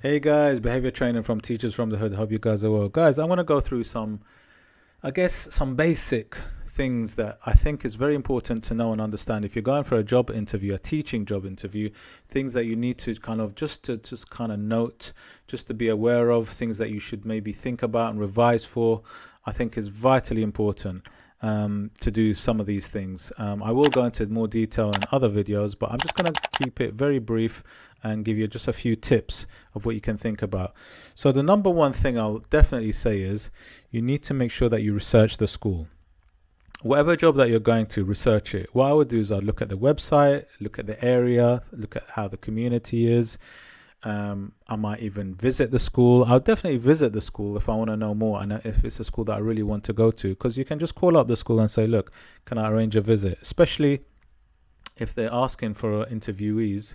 Hey guys, behavior training from Teachers from the Hood. Hope you guys are well. Guys, I want to go through some basic things that I think is very important to know and understand. If you're going for a job interview, a teaching job interview, things that you need to kind of just kind of note, just to be aware of, things that you should maybe think about and revise for, I think is vitally important. To do some of these things. I will go into more detail in other videos, but I'm just going to keep it very brief and give you just a few tips of what you can think about. So the number one thing I'll definitely say is you need to make sure that you research the school. Whatever job that you're going to, research it. What I would do is I'd look at the website, look at the area, look at how the community is. I might even visit the school. I'll definitely visit the school if I want to know more, and if it's a school that I really want to go to, because you can just call up the school and say, look, can I arrange a visit? Especially if they're asking for interviewees,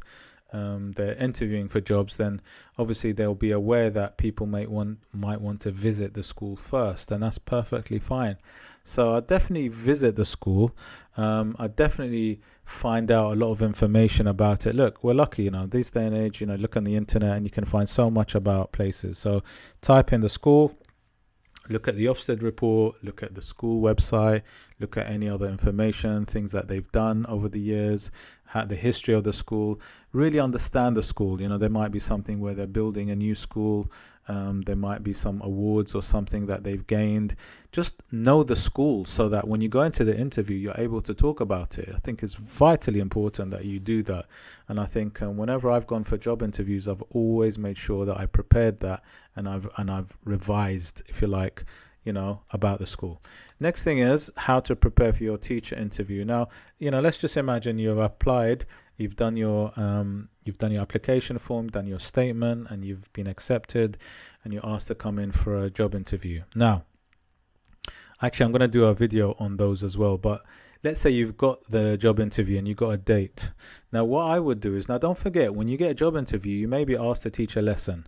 they're interviewing for jobs, then obviously they'll be aware that people might want to visit the school first, and that's perfectly fine. So I definitely visit the school. I definitely find out a lot of information about it. Look, we're lucky, this day and age, look on the internet and you can find so much about places. So type in the school, look at the Ofsted report, look at the school website, look at any other information, things that they've done over the years, the history of the school, really understand the school. There might be something where they're building a new school. There might be some awards or something that they've gained. Just know the school so that when you go into the interview, you're able to talk about it. I think it's vitally important that you do that. And I think whenever I've gone for job interviews, I've always made sure that I prepared that and I've revised, if you like, about the school. Next thing is how to prepare for your teacher interview. Now, let's just imagine you've applied, you've done your application form, done your statement, and you've been accepted, and you're asked to come in for a job interview. Now, actually, I'm going to do a video on those as well, but let's say you've got the job interview and you've got a date. Now, what I would do is, don't forget, when you get a job interview, you may be asked to teach a lesson.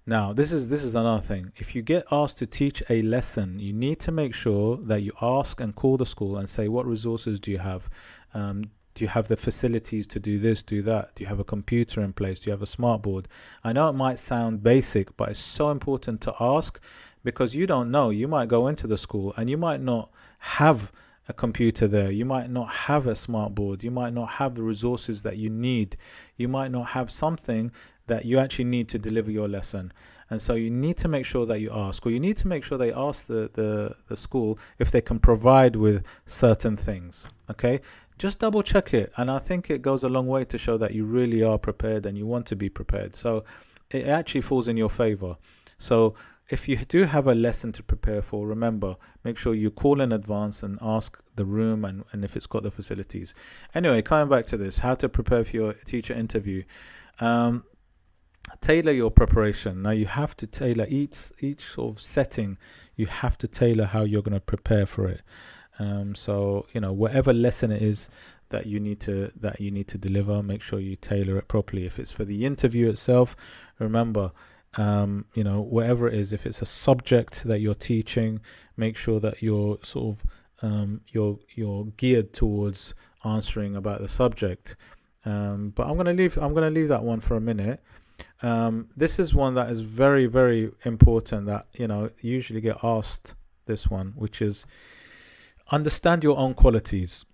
Now, this is another thing. If you get asked to teach a lesson, you need to make sure that you ask and call the school and say, what resources do you have? Do you have the facilities to do this, do that? Do you have a computer in place? Do you have a smart board? I know it might sound basic, but it's so important to ask, because you don't know. You might go into the school and you might not have a computer there. You might not have a smart board. You might not have the resources that you need. You might not have something that you actually need to deliver your lesson. And so you need to make sure that you ask, or you need to make sure they ask the school if they can provide with certain things. Okay, just double check it, and I think it goes a long way to show that you really are prepared and you want to be prepared. So it actually falls in your favor. So if you do have a lesson to prepare for, remember, make sure you call in advance and ask the room and if it's got the facilities. Anyway, coming back to this, how to prepare for your teacher interview. Tailor your preparation. Now you have to tailor each sort of setting. You have to tailor how you're going to prepare for it. So whatever lesson it is that you need to deliver, make sure you tailor it properly. If it's for the interview itself, remember, whatever it is, if it's a subject that you're teaching, make sure that you're sort of you're geared towards answering about the subject. But I'm gonna leave that one for a minute. This is one that is very, very important that usually get asked, this one, which is understand your own qualities.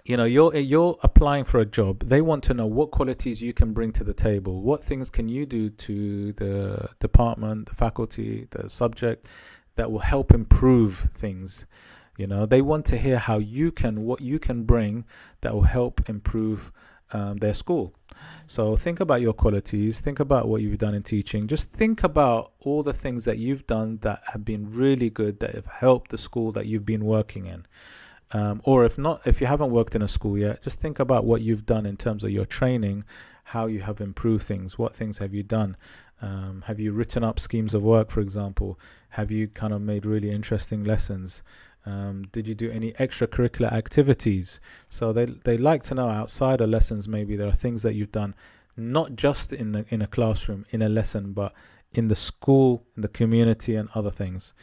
You're applying for a job. They want to know what qualities you can bring to the table. What things can you do to the department, the faculty, the subject that will help improve things. They want to hear what you can bring that will help improve their school. So think about your qualities, think about what you've done in teaching, just think about all the things that you've done that have been really good, that have helped the school that you've been working in. Or if you haven't worked in a school yet, just think about what you've done in terms of your training, how you have improved things, what things have you done. Have you written up schemes of work, for example? Have you kind of made really interesting lessons? Did you do any extracurricular activities? So they like to know outside of lessons, maybe there are things that you've done, not just in a classroom, in a lesson, but in the school, in the community, and other things.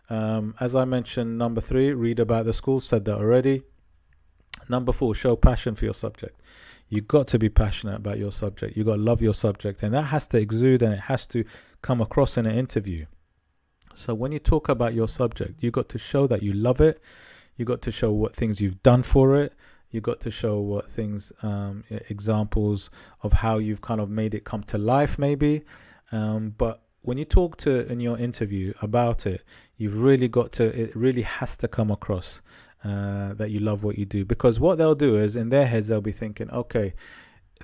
As I mentioned, number 3, read about the school, said that already. Number 4, show passion for your subject. You got to be passionate about your subject. You got to love your subject, and that has to exude and it has to come across in an interview. So when you talk about your subject, you got to show that you love it. You got to show what things you've done for it. You got to show what things, examples of how you've kind of made it come to life, maybe. But when you talk to in your interview about it, you've really got to. It really has to come across that you love what you do. Because what they'll do is, in their heads, they'll be thinking, okay,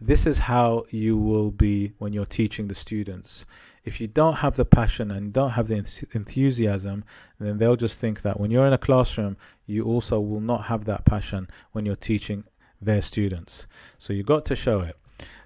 this is how you will be when you're teaching the students. If you don't have the passion and don't have the enthusiasm, then they'll just think that when you're in a classroom, you also will not have that passion when you're teaching their students. So you got to show it.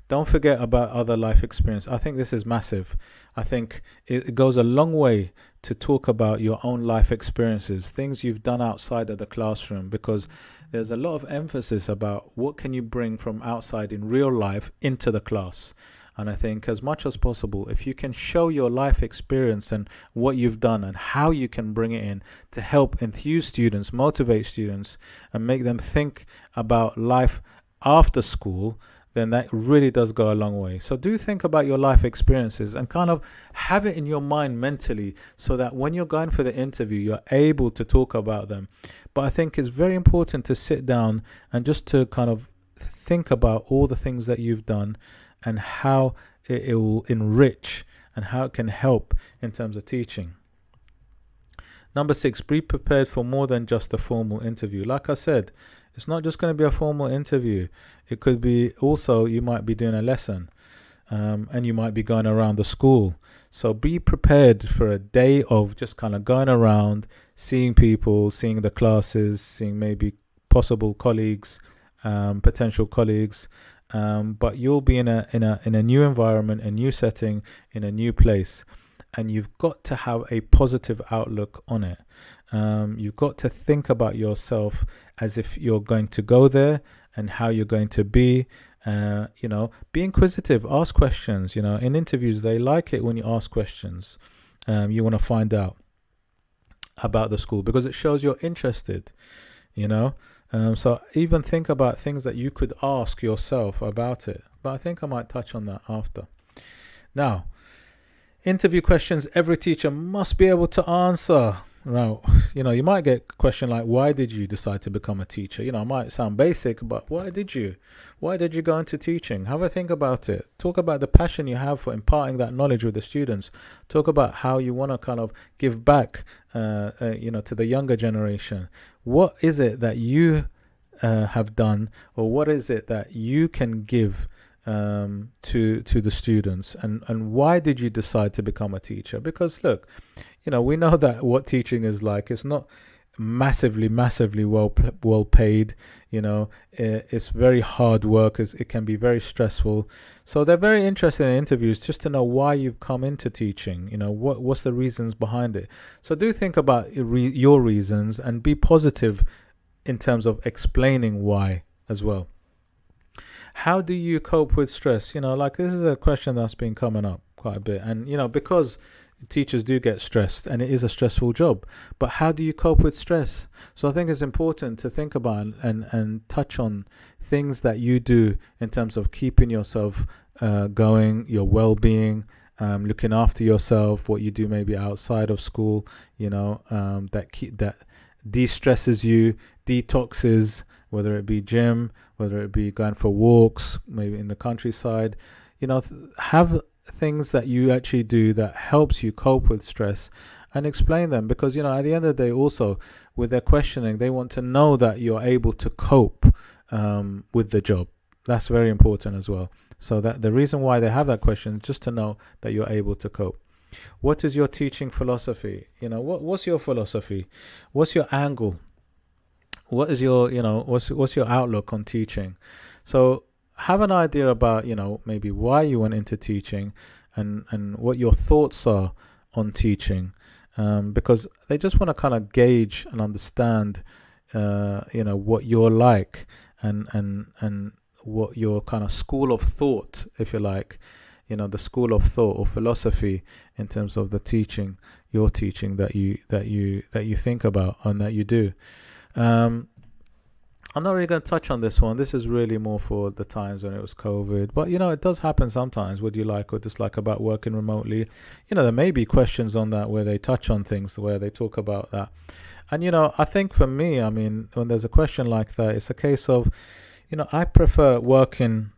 Don't forget about other life experience. I think this is massive. I think it goes a long way to talk about your own life experiences, things you've done outside of the classroom, because there's a lot of emphasis about what can you bring from outside in real life into the class. And I think as much as possible, if you can show your life experience and what you've done and how you can bring it in to help enthuse students, motivate students, and make them think about life after school, then that really does go a long way. So do think about your life experiences and kind of have it in your mind mentally so that when you're going for the interview, you're able to talk about them. But I think it's very important to sit down and just to kind of think about all the things that you've done and how it will enrich and how it can help in terms of teaching. Number 6, be prepared for more than just a formal interview. Like I said, it's not just going to be a formal interview. It could be also, you might be doing a lesson and you might be going around the school. So be prepared for a day of just kind of going around, seeing people, seeing the classes, seeing maybe possible colleagues, potential colleagues. But you'll be in a new environment, a new setting, in a new place, and you've got to have a positive outlook on it. You've got to think about yourself as if you're going to go there and how you're going to be. Be inquisitive, ask questions. In interviews, they like it when you ask questions. You want to find out about the school because it shows you're interested. So even think about things that you could ask yourself about it. But I think I might touch on that after. Now, interview questions every teacher must be able to answer. Now, you might get a question like, why did you decide to become a teacher? It might sound basic, but why did you? Why did you go into teaching? Have a think about it. Talk about the passion you have for imparting that knowledge with the students. Talk about how you want to kind of give back, to the younger generation. What is it that you have done, or what is it that you can give to the students, and why did you decide to become a teacher? Because look, we know that what teaching is like. It's not massively well paid. It's very hard work. It can be very stressful. So they're very interested in interviews just to know why you've come into teaching. What's the reasons behind it. So do think about your reasons and be positive in terms of explaining why as well. How do you cope with stress? This is a question that's been coming up quite a bit, and because teachers do get stressed and it is a stressful job, but how do you cope with stress? So I think it's important to think about and touch on things that you do in terms of keeping yourself going, your well-being, looking after yourself, what you do maybe outside of school, that de-stresses you, detoxes, whether it be gym, whether it be going for walks, maybe in the countryside. Have things that you actually do that helps you cope with stress and explain them, because at the end of the day, also with their questioning, they want to know that you're able to cope with the job. That's very important as well. So that the reason why they have that question is just to know that you're able to cope. What is your teaching philosophy? What's your philosophy? What's your angle? What is your what's your outlook on teaching? So have an idea about maybe why you went into teaching and what your thoughts are on teaching, because they just want to kind of gauge and understand what you're like and what your kind of school of thought, if you like, the school of thought or philosophy in terms of the teaching, your teaching that you think about and that you do. I'm not really going to touch on this one. This is really more for the times when it was COVID. But, it does happen sometimes. What do you like or dislike about working remotely? There may be questions on that where they touch on things, where they talk about that. And, I think for me, when there's a question like that, it's a case of, I prefer working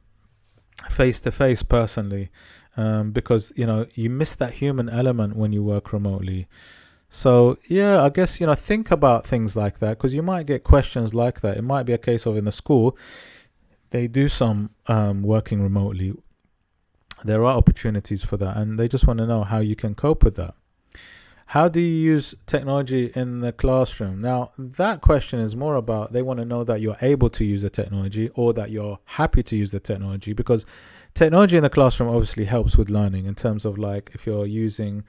face to face personally, because, you miss that human element when you work remotely. So, yeah, I guess, think about things like that, because you might get questions like that. It might be a case of in the school, they do some working remotely. There are opportunities for that, and they just want to know how you can cope with that. How do you use technology in the classroom? Now, that question is more about they want to know that you're able to use the technology or that you're happy to use the technology, because technology in the classroom obviously helps with learning in terms of like if you're using,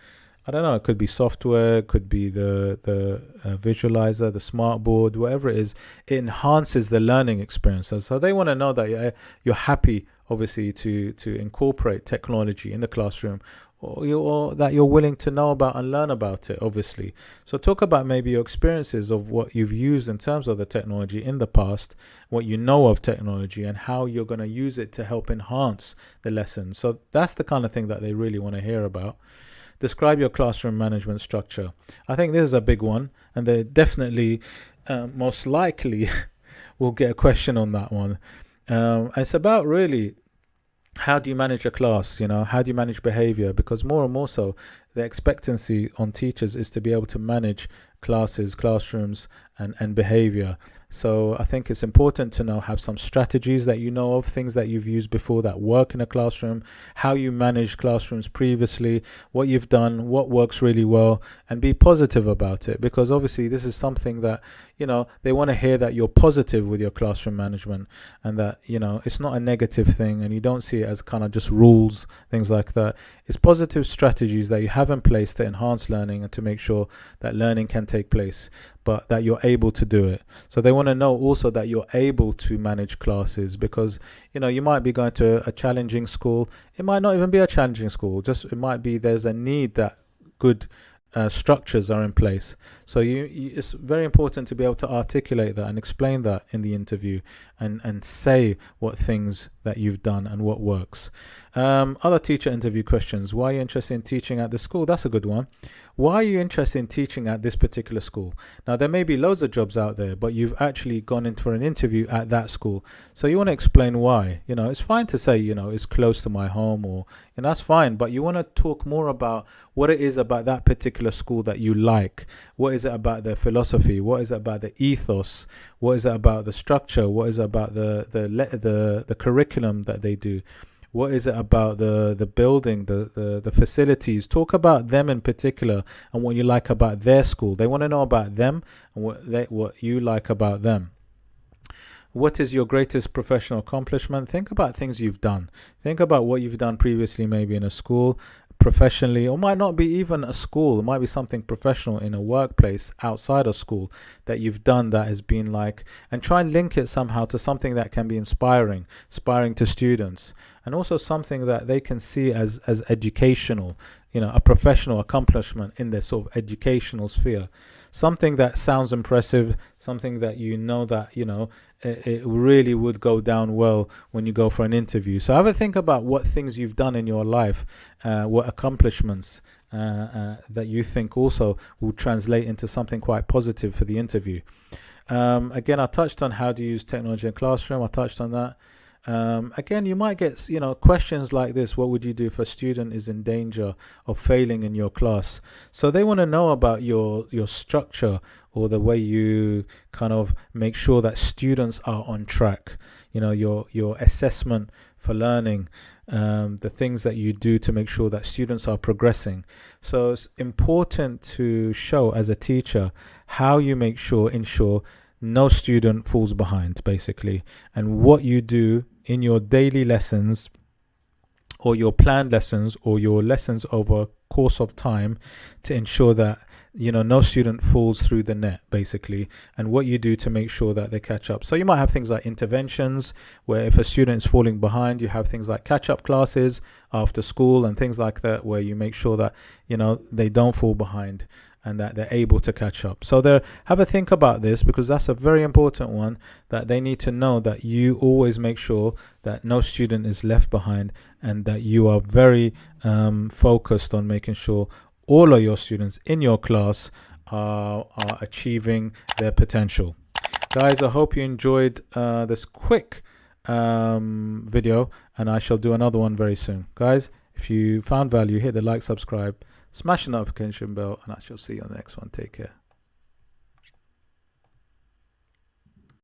I don't know, it could be software, it could be the visualizer, the smartboard, whatever it is, it enhances the learning experience. So they want to know that you're happy, obviously, to incorporate technology in the classroom, or that you're willing to know about and learn about it, obviously. So talk about maybe your experiences of what you've used in terms of the technology in the past, what you know of technology, and how you're going to use it to help enhance the lesson. So that's the kind of thing that they really want to hear about. Describe your classroom management structure. I think this is a big one, and they definitely, most likely, will get a question on that one. It's about really, how do you manage a class? How do you manage behavior? Because more and more so, the expectancy on teachers is to be able to manage classes, classrooms, and behavior. So I think it's important to have some strategies that you know of, things that you've used before that work in a classroom, how you managed classrooms previously, what you've done, what works really well, and be positive about it. Because obviously this is something that, they want to hear that you're positive with your classroom management, and that, it's not a negative thing and you don't see it as kind of just rules, things like that. It's positive strategies that you have in place to enhance learning and to make sure that learning can take place, but that you're able to do it. So they want to know also that you're able to manage classes, because you might be going to a challenging school. It might not even be a challenging school, just it might be there's a need that good structures are in place. So it's very important to be able to articulate that and explain that in the interview, and say what things that you've done and what works. Other teacher interview questions. Why are you interested in teaching at the school? That's a good one. Why are you interested in teaching at this particular school? Now, there may be loads of jobs out there, but you've actually gone in for an interview at that school. So you want to explain why. It's fine to say, it's close to my home, and that's fine. But you want to talk more about what it is about that particular school that you like. What is it about their philosophy? What is it about the ethos? What is it about the structure? What is it about the curriculum that they do? What is it about the building, the facilities? Talk about them in particular and what you like about their school. They want to know about them and what you like about them. What is your greatest professional accomplishment? Think about things you've done. Think about what you've done previously, maybe in a school, professionally, or might not be even a school. It might be something professional in a workplace outside of school that you've done that has been like, and try and link it somehow to something that can be inspiring to students, and also something that they can see as educational, a professional accomplishment in their sort of educational sphere. Something that sounds impressive, something that that it really would go down well when you go for an interview. So have a think about what things you've done in your life, what accomplishments that you think also will translate into something quite positive for the interview. Again, I touched on how to use technology in classroom. I touched on that. Again, you might get questions like this. What would you do if a student is in danger of failing in your class? So they want to know about your structure, or the way you kind of make sure that students are on track, your assessment for learning, the things that you do to make sure that students are progressing. So it's important to show as a teacher how you ensure no student falls behind, basically, and what you do in your daily lessons, or your planned lessons, or your lessons over a course of time, to ensure that no student falls through the net, basically, and what you do to make sure that they catch up. So you might have things like interventions, where if a student is falling behind, you have things like catch-up classes after school and things like that, where you make sure that they don't fall behind. and that they're able to catch up. So they have a think about this, because that's a very important one, that they need to know that you always make sure that no student is left behind, and that you are very focused on making sure all of your students in your class are achieving their potential. Guys, I hope you enjoyed this quick video, and I shall do another one very soon. Guys, if you found value, hit the like, subscribe, smash the notification bell, and I shall see you on the next one. Take care.